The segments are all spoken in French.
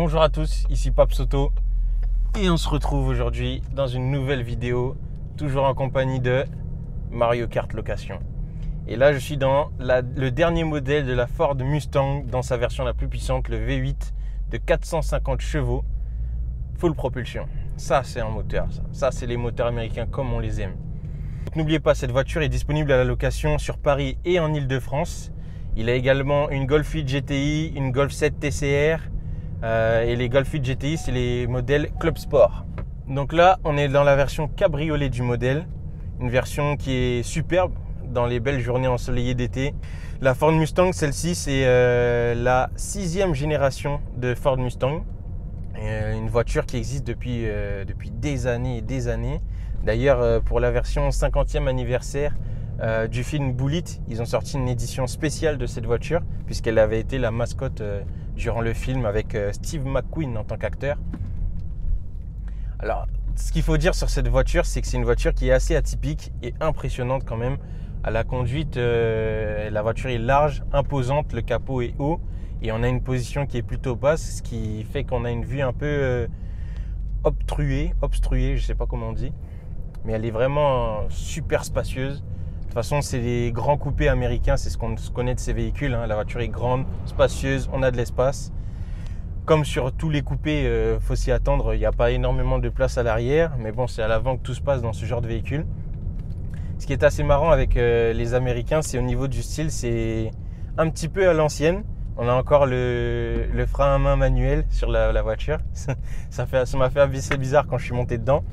Bonjour à tous, ici Paps Auto et on se retrouve aujourd'hui dans une nouvelle vidéo, toujours en compagnie de Mario Kart Location. Et là je suis dans le dernier modèle de la Ford Mustang dans sa version la plus puissante, le V8 de 450 chevaux, full propulsion. Ça c'est un moteur, ça c'est les moteurs américains comme on les aime. N'oubliez pas, cette voiture est disponible à la location sur Paris et en Ile-de-France. Il a également une Golf 8 GTI, une Golf 7 TCR et les Golf 8 GTI, c'est les modèles Club Sport. Donc là, on est dans la version cabriolet du modèle, une version qui est superbe dans les belles journées ensoleillées d'été. La Ford Mustang, celle-ci, c'est la 6e génération de Ford Mustang. Une voiture qui existe depuis des années et des années. D'ailleurs, pour la version 50e anniversaire du film Bullitt, ils ont sorti une édition spéciale de cette voiture puisqu'elle avait été la mascotte durant le film avec Steve McQueen en tant qu'acteur. Alors, ce qu'il faut dire sur cette voiture, c'est que c'est une voiture qui est assez atypique et impressionnante quand même. À la conduite, la voiture est large, imposante, le capot est haut et on a une position qui est plutôt basse, ce qui fait qu'on a une vue un peu obstruée, je ne sais pas comment on dit, mais elle est vraiment super spacieuse. De toute façon, c'est les grands coupés américains, c'est ce qu'on connaît de ces véhicules, hein. La voiture est grande, spacieuse, on a de l'espace. Comme sur tous les coupés, faut s'y attendre, il n'y a pas énormément de place à l'arrière, mais bon, c'est à l'avant que tout se passe dans ce genre de véhicule. Ce qui est assez marrant avec les Américains, c'est au niveau du style, c'est un petit peu à l'ancienne. On a encore le frein à main manuel sur la voiture. Ça m'a fait assez bizarre quand je suis monté dedans.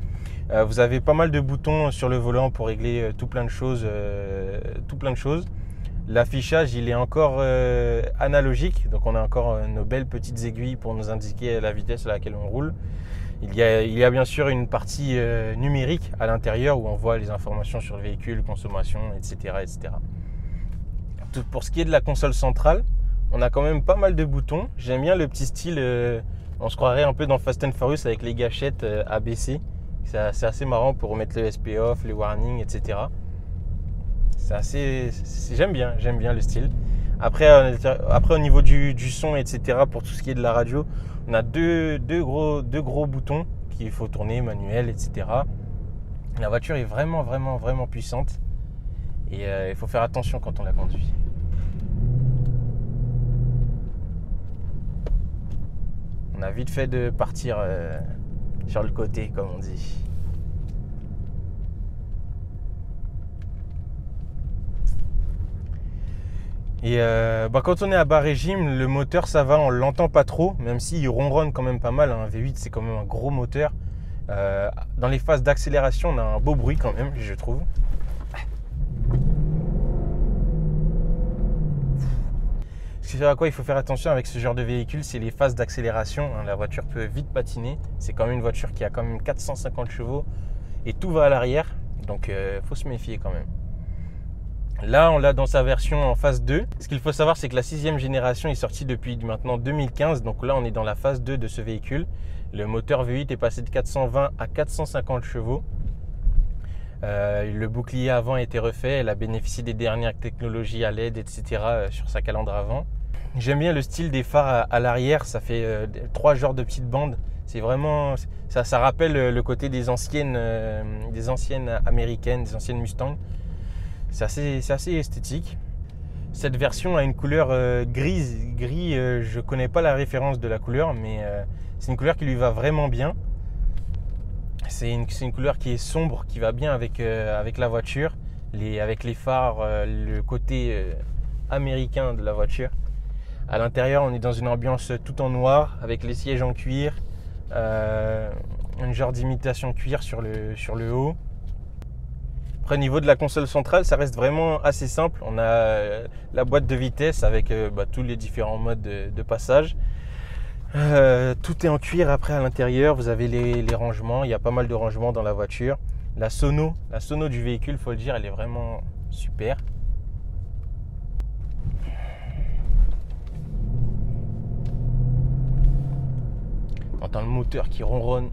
Vous avez pas mal de boutons sur le volant pour régler tout plein de choses. L'affichage, il est encore analogique, donc on a encore nos belles petites aiguilles pour nous indiquer la vitesse à laquelle on roule. Il y a bien sûr une partie numérique à l'intérieur où on voit les informations sur le véhicule, consommation, etc., etc. Pour ce qui est de la console centrale, on a quand même pas mal de boutons. J'aime bien le petit style, on se croirait un peu dans Fast and Furious avec les gâchettes ABC. C'est assez marrant pour mettre le SP off, les warnings, etc. J'aime bien le style. Après au niveau du son, etc., pour tout ce qui est de la radio, on a deux gros boutons qu'il faut tourner, manuel, etc. La voiture est vraiment puissante et il faut faire attention quand on la conduit. On a vite fait de partir sur le côté, comme on dit. Et quand on est à bas régime, le moteur ça va, on l'entend pas trop, même s'il ronronne quand même pas mal. Un V8 c'est quand même un gros moteur. Dans les phases d'accélération, on a un beau bruit quand même, je trouve. Ce à quoi il faut faire attention avec ce genre de véhicule, c'est les phases d'accélération. La voiture peut vite patiner. C'est quand même une voiture qui a quand même 450 chevaux et tout va à l'arrière. Donc faut se méfier quand même. Là, on l'a dans sa version en phase 2. Ce qu'il faut savoir, c'est que la 6e génération est sortie depuis maintenant 2015. Donc là, on est dans la phase 2 de ce véhicule. Le moteur V8 est passé de 420 à 450 chevaux. Le bouclier avant a été refait. Elle a bénéficié des dernières technologies à LED, etc. Sur sa calandre avant. J'aime bien le style des phares à l'arrière. Ça fait 3 genres de petites bandes. C'est vraiment, ça rappelle le côté des anciennes américaines, des anciennes Mustang. C'est assez esthétique. Cette version a une couleur gris. Je ne connais pas la référence de la couleur, mais c'est une couleur qui lui va vraiment bien. C'est une couleur qui est sombre, qui va bien avec la voiture, avec les phares, le côté américain de la voiture. À l'intérieur, on est dans une ambiance tout en noir, avec les sièges en cuir, un genre d'imitation cuir sur le haut. Après, au niveau de la console centrale, ça reste vraiment assez simple. On a la boîte de vitesse avec tous les différents modes de passage. Tout est en cuir après à l'intérieur. Vous avez les rangements. Il y a pas mal de rangements dans la voiture. La sono du véhicule, faut le dire, elle est vraiment super. On entend le moteur qui ronronne.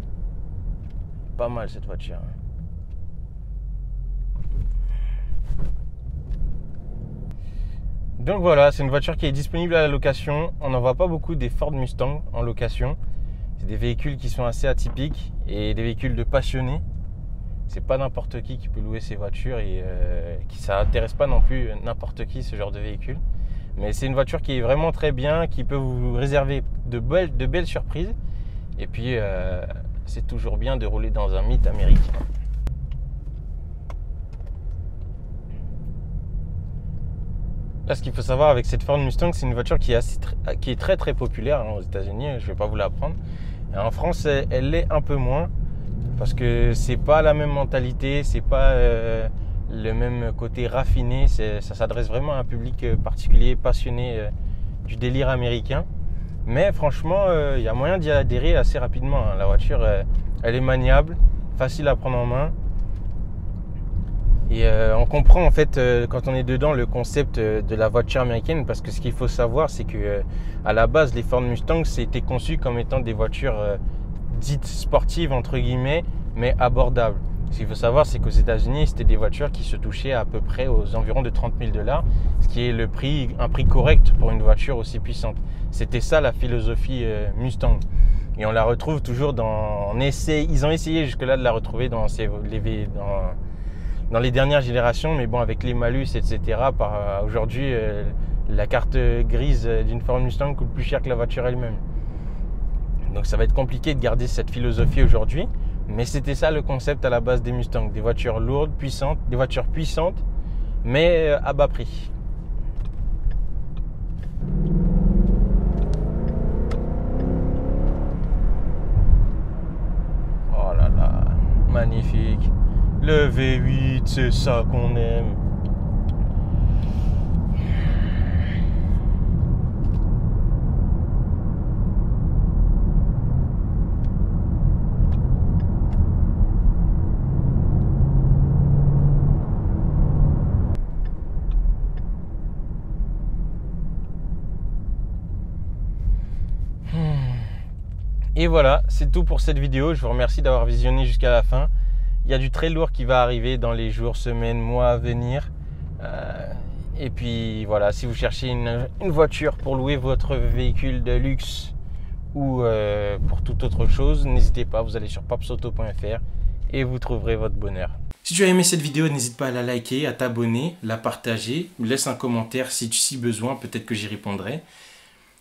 Pas mal cette voiture. Donc voilà, c'est une voiture qui est disponible à la location. On n'en voit pas beaucoup des Ford Mustang en location. C'est des véhicules qui sont assez atypiques et des véhicules de passionnés. C'est pas n'importe qui peut louer ces voitures et ça intéresse pas non plus n'importe qui ce genre de véhicule. Mais c'est une voiture qui est vraiment très bien, qui peut vous réserver de belles surprises. Et puis c'est toujours bien de rouler dans un mythe américain. Là, ce qu'il faut savoir avec cette Ford Mustang, c'est une voiture qui est très très populaire aux États-Unis. Je ne vais pas vous l'apprendre. En France, elle l'est un peu moins parce que c'est pas la même mentalité, c'est pas le même côté raffiné. Ça s'adresse vraiment à un public particulier, passionné du délire américain. Mais franchement, il y a moyen d'y adhérer assez rapidement. La voiture, elle est maniable, facile à prendre en main. Et on comprend en fait quand on est dedans le concept de la voiture américaine, parce que ce qu'il faut savoir, c'est que à la base les Ford Mustang c'était conçu comme étant des voitures dites sportives entre guillemets, mais abordables. Ce qu'il faut savoir, c'est qu'aux États-Unis c'était des voitures qui se touchaient à peu près aux environs de 30 000 $, ce qui est un prix correct pour une voiture aussi puissante. C'était ça la philosophie Mustang. Et on la retrouve toujours ils ont essayé jusque-là de la retrouver dans les dernières générations, mais bon, avec les malus, etc. Aujourd'hui, la carte grise d'une Ford Mustang coûte plus cher que la voiture elle-même. Donc ça va être compliqué de garder cette philosophie aujourd'hui, mais c'était ça le concept à la base des Mustangs, des voitures lourdes, puissantes, des voitures puissantes, mais à bas prix. Oh là là, magnifique. Le V8, c'est ça qu'on aime. Et voilà, c'est tout pour cette vidéo. Je vous remercie d'avoir visionné jusqu'à la fin. Il y a du très lourd qui va arriver dans les jours, semaines, mois à venir. Et puis voilà, si vous cherchez une voiture pour louer votre véhicule de luxe ou pour toute autre chose, n'hésitez pas, vous allez sur papsauto.fr et vous trouverez votre bonheur. Si tu as aimé cette vidéo, n'hésite pas à la liker, à t'abonner, la partager, laisse un commentaire si besoin, peut-être que j'y répondrai.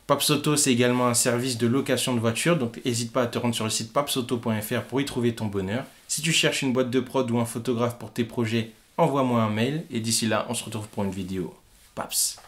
Papsauto, c'est également un service de location de voitures, donc n'hésite pas à te rendre sur le site papsauto.fr pour y trouver ton bonheur. Si tu cherches une boîte de prod ou un photographe pour tes projets, envoie-moi un mail et d'ici là, on se retrouve pour une vidéo. Paps!